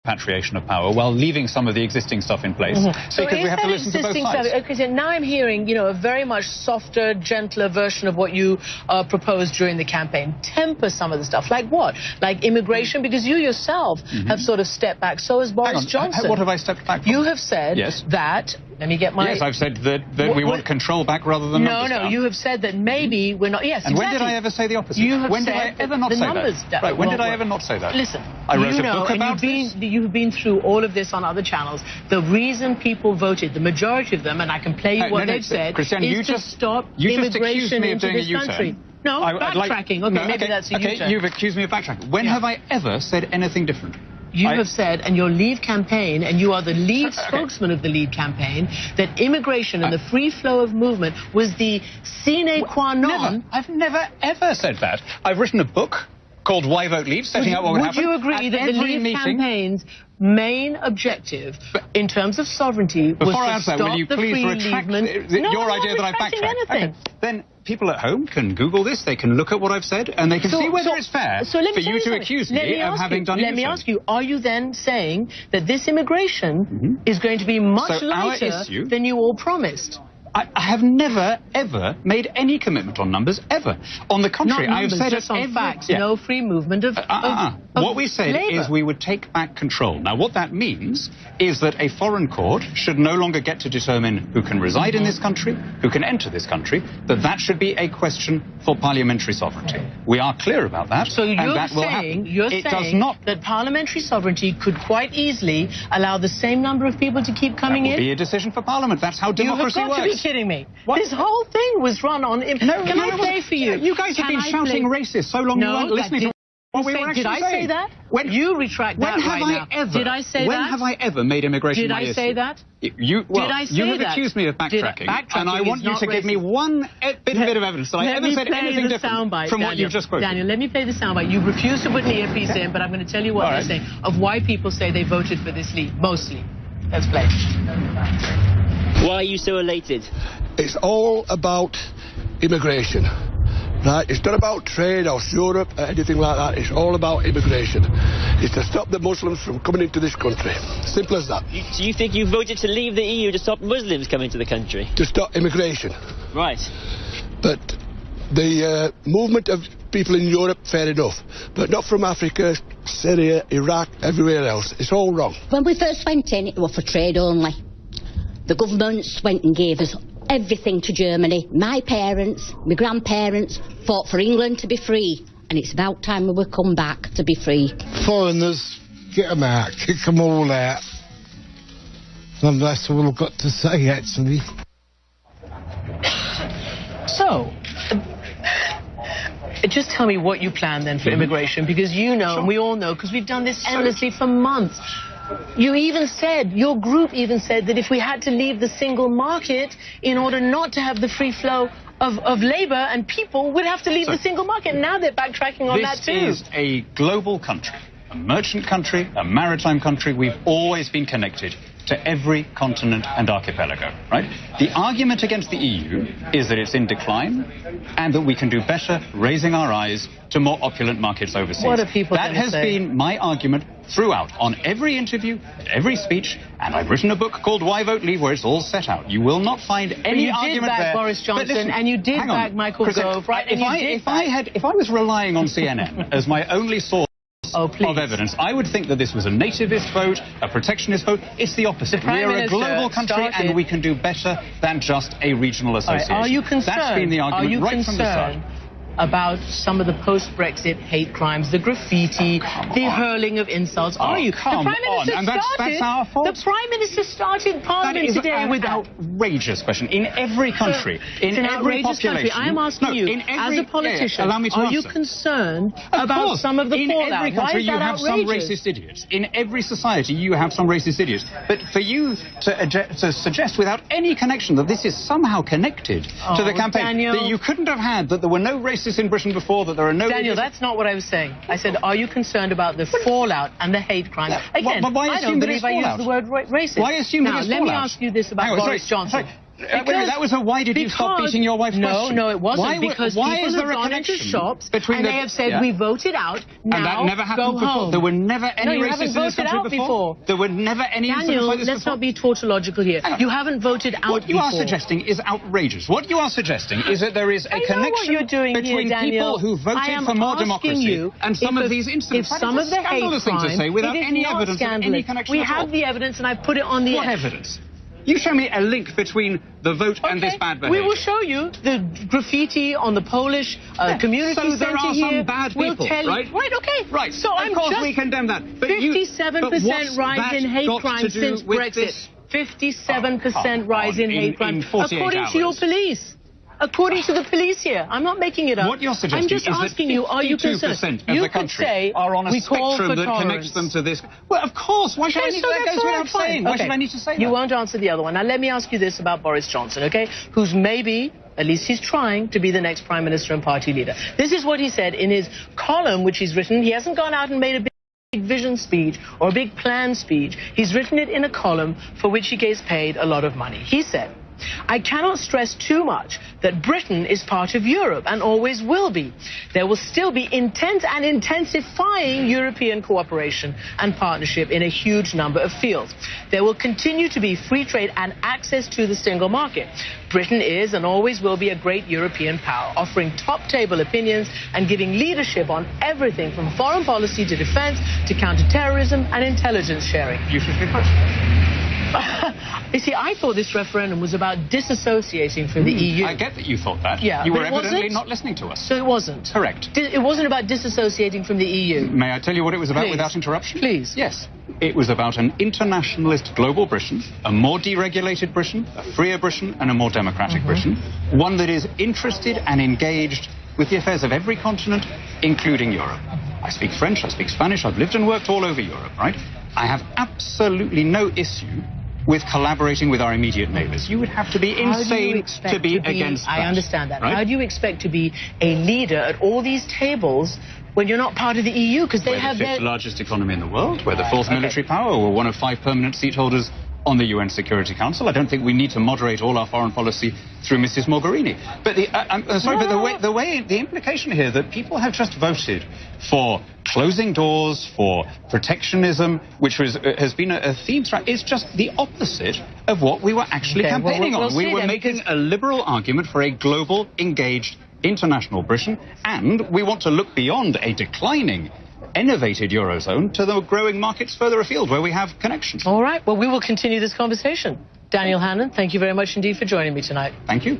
repatriation of power while leaving some of the existing stuff in place. So because we have to listen to both sides. Okay, so now I'm hearing, you know, a very much softer, gentler version of what you proposed during the campaign. Temper some of the stuff. Like what? Like immigration? Because you yourself have sort of stepped back. So has Boris Johnson. What have I stepped back from? You have said that... Let me get my... Yes, I've said that we want control back rather than numbers down. You have said that maybe we're not... Yes, and when did I ever say the opposite? You have when said did I ever not say that? Right, when did I ever not say that? Listen, I wrote a book about this. You've been through all of this on other channels. The reason people voted, the majority of them, and I can play you what they've said, Christiane, is to stop immigration into this country. No, backtracking. Okay, maybe that's a U-turn. Okay, you've accused me of backtracking. When have I ever said anything different? You have said, and your Leave campaign, and you are the lead spokesman of the Leave campaign, that immigration and the free flow of movement was the sine qua non. I've never, ever said that. I've written a book called Why Vote Leave, setting out what would happen. Would you agree that the Leave campaign's main objective, in terms of sovereignty, was to stop the free movement? Your idea that I backtracked. Okay. Then people at home can Google this, they can look at what I've said, and they can see whether it's fair for you to accuse me of having done it. Let me ask you, are you then saying that this immigration is going to be much lighter than you all promised? I have never, ever made any commitment on numbers, ever. On the contrary, I have said just on facts, no free movement of what we said is we would take back control. Now, what that means is that a foreign court should no longer get to determine who can reside in this country, who can enter this country, that should be a question for parliamentary sovereignty. We are clear about that. So you're saying that parliamentary sovereignty could quite easily allow the same number of people to keep coming in? That will be a decision for Parliament. That's how democracy works. You have got to be kidding me. What? This whole thing was run on... Can I play for you? You guys have been shouting racist so long you weren't listening to what we were actually saying. Did I say that? You retract that right now. Did I say that? When have I ever made immigration my issue? Did I say that? You have accused me of backtracking, and I want you to give me one bit of evidence that I ever said anything different from what you've just quoted. Daniel, let me play the soundbite. You refused to put an earpiece in, but I'm going to tell you what they're saying of why people say they voted for this leave, mostly. Let's play. Why are you so elated? It's all about immigration, right? It's not about trade or Europe or anything like that. It's all about immigration. It's to stop the Muslims from coming into this country. Simple as that. So you think you voted to leave the EU to stop Muslims coming to the country? To stop immigration. Right. But the movement of people in Europe, fair enough. But not from Africa, Syria, Iraq, everywhere else. It's all wrong. When we first went in, it was for trade only. The governments went and gave us everything to Germany. My parents, my grandparents fought for England to be free, and it's about time we would come back to be free. Foreigners, get them out, kick them all out. And that's all I've got to say, actually. So, just tell me what you plan then for immigration, because you know, and we all know, because we've done this endlessly for months. You even said, your group even said, that if we had to leave the single market in order not to have the free flow of labour and people, we'd have to leave the single market. Now they're backtracking on that too. This is a global country, a merchant country, a maritime country. We've always been connected to every continent and archipelago, right? The argument against the EU is that it's in decline and that we can do better raising our eyes to more opulent markets overseas. What are people That has been my argument throughout, on every interview, every speech, and I've written a book called Why Vote Leave, where it's all set out. You will not find any argument there. You did back Boris Johnson, and you did back Michael Gove, right? If I was relying on CNN as my only source of evidence, I would think that this was a nativist vote, a protectionist vote. It's the opposite. We're a global country and we can do better than just a regional association. Are you concerned? That's been the argument right from the start. About some of the post-Brexit hate crimes, the graffiti, the hurling of insults. Are you? Come on, that's our fault. The Prime Minister started Parliament today with that. Outrageous question. In every country, in every population. I am asking you, as a politician, are you concerned about some of the fallout? In every country you have some racist idiots. In every society you have some racist idiots. But for you to suggest without any connection that this is somehow connected to the campaign, Daniel, that you couldn't have had, that there were no racists in Britain before, that there are no... Daniel, that's not what I was saying. I said, are you concerned about the fallout and the hate crimes? Again, why I don't believe I used the word racist. Why assume that it's fallout? Let me ask you this about Boris Johnson. that was a why did you stop beating your wife question. No, it wasn't. Why because why people is there have a gone into connection shops between and they have said, we voted out, now and that never happened go before. home. There were never any you racists haven't in this voted country out before. There were never any Daniel, like this let's before. not be tautological here. You haven't voted out What you before. are suggesting is outrageous. What you are suggesting is that there is a connection between people who voted for more democracy and some of these incidents. If some of the hate thing to say without any evidence of any connection we at all. have the evidence, and I put it on the What evidence? You show me a link between the vote and this bad behavior. We will show you the graffiti on the Polish community so there are here. some bad people, we'll tell right? You, right, okay. Right. So of course we condemn that. But 57% rise in hate crime since Brexit. 57% rise in hate crime, according to your police. According to the police here. I'm not making it up. What you're suggesting I'm just asking you, are you concerned? 52% of the country are on a spectrum that connects them to this. Well, of course. Why should I need that goes without saying? Why should I need to say that? You won't answer the other one. Now, let me ask you this about Boris Johnson, okay? Who's maybe, at least he's trying, to be the next Prime Minister and party leader. This is what he said in his column, which he's written. He hasn't gone out and made a big vision speech or a big plan speech. He's written it in a column for which he gets paid a lot of money. He said, I cannot stress too much that Britain is part of Europe and always will be. There will still be intense and intensifying European cooperation and partnership in a huge number of fields. There will continue to be free trade and access to the single market. Britain is and always will be a great European power, offering top-table opinions and giving leadership on everything from foreign policy to defense to counter-terrorism and intelligence sharing. You should be first. You see, I thought this referendum was about disassociating from the EU. I get that you thought that. Yeah, you were evidently not listening to us. So it wasn't? Correct. It wasn't about disassociating from the EU? May I tell you what it was about without interruption? Please. Yes. It was about an internationalist global Britain, a more deregulated Britain, a freer Britain, and a more democratic Britain. One that is interested and engaged with the affairs of every continent, including Europe. I speak French, I speak Spanish, I've lived and worked all over Europe, right? I have absolutely no issue with collaborating with our immediate neighbours. You would have to be insane to be against that. I understand that. Right? How do you expect to be a leader at all these tables when you're not part of the EU? Because they have the fifth largest economy in the world, we're the fourth military power, we're one of 5 permanent seat holders on the UN Security Council. I don't think we need to moderate all our foreign policy through Mrs. Mogherini. But the implication here that people have just voted for closing doors, for protectionism, which has been a theme throughout, is just the opposite of what we were actually campaigning on. We were making a liberal argument for a global, engaged, international Britain, and we want to look beyond a declining innovated Eurozone to the growing markets further afield where we have connections. All right. Well, we will continue this conversation. Daniel Hannan, thank you very much indeed for joining me tonight. Thank you.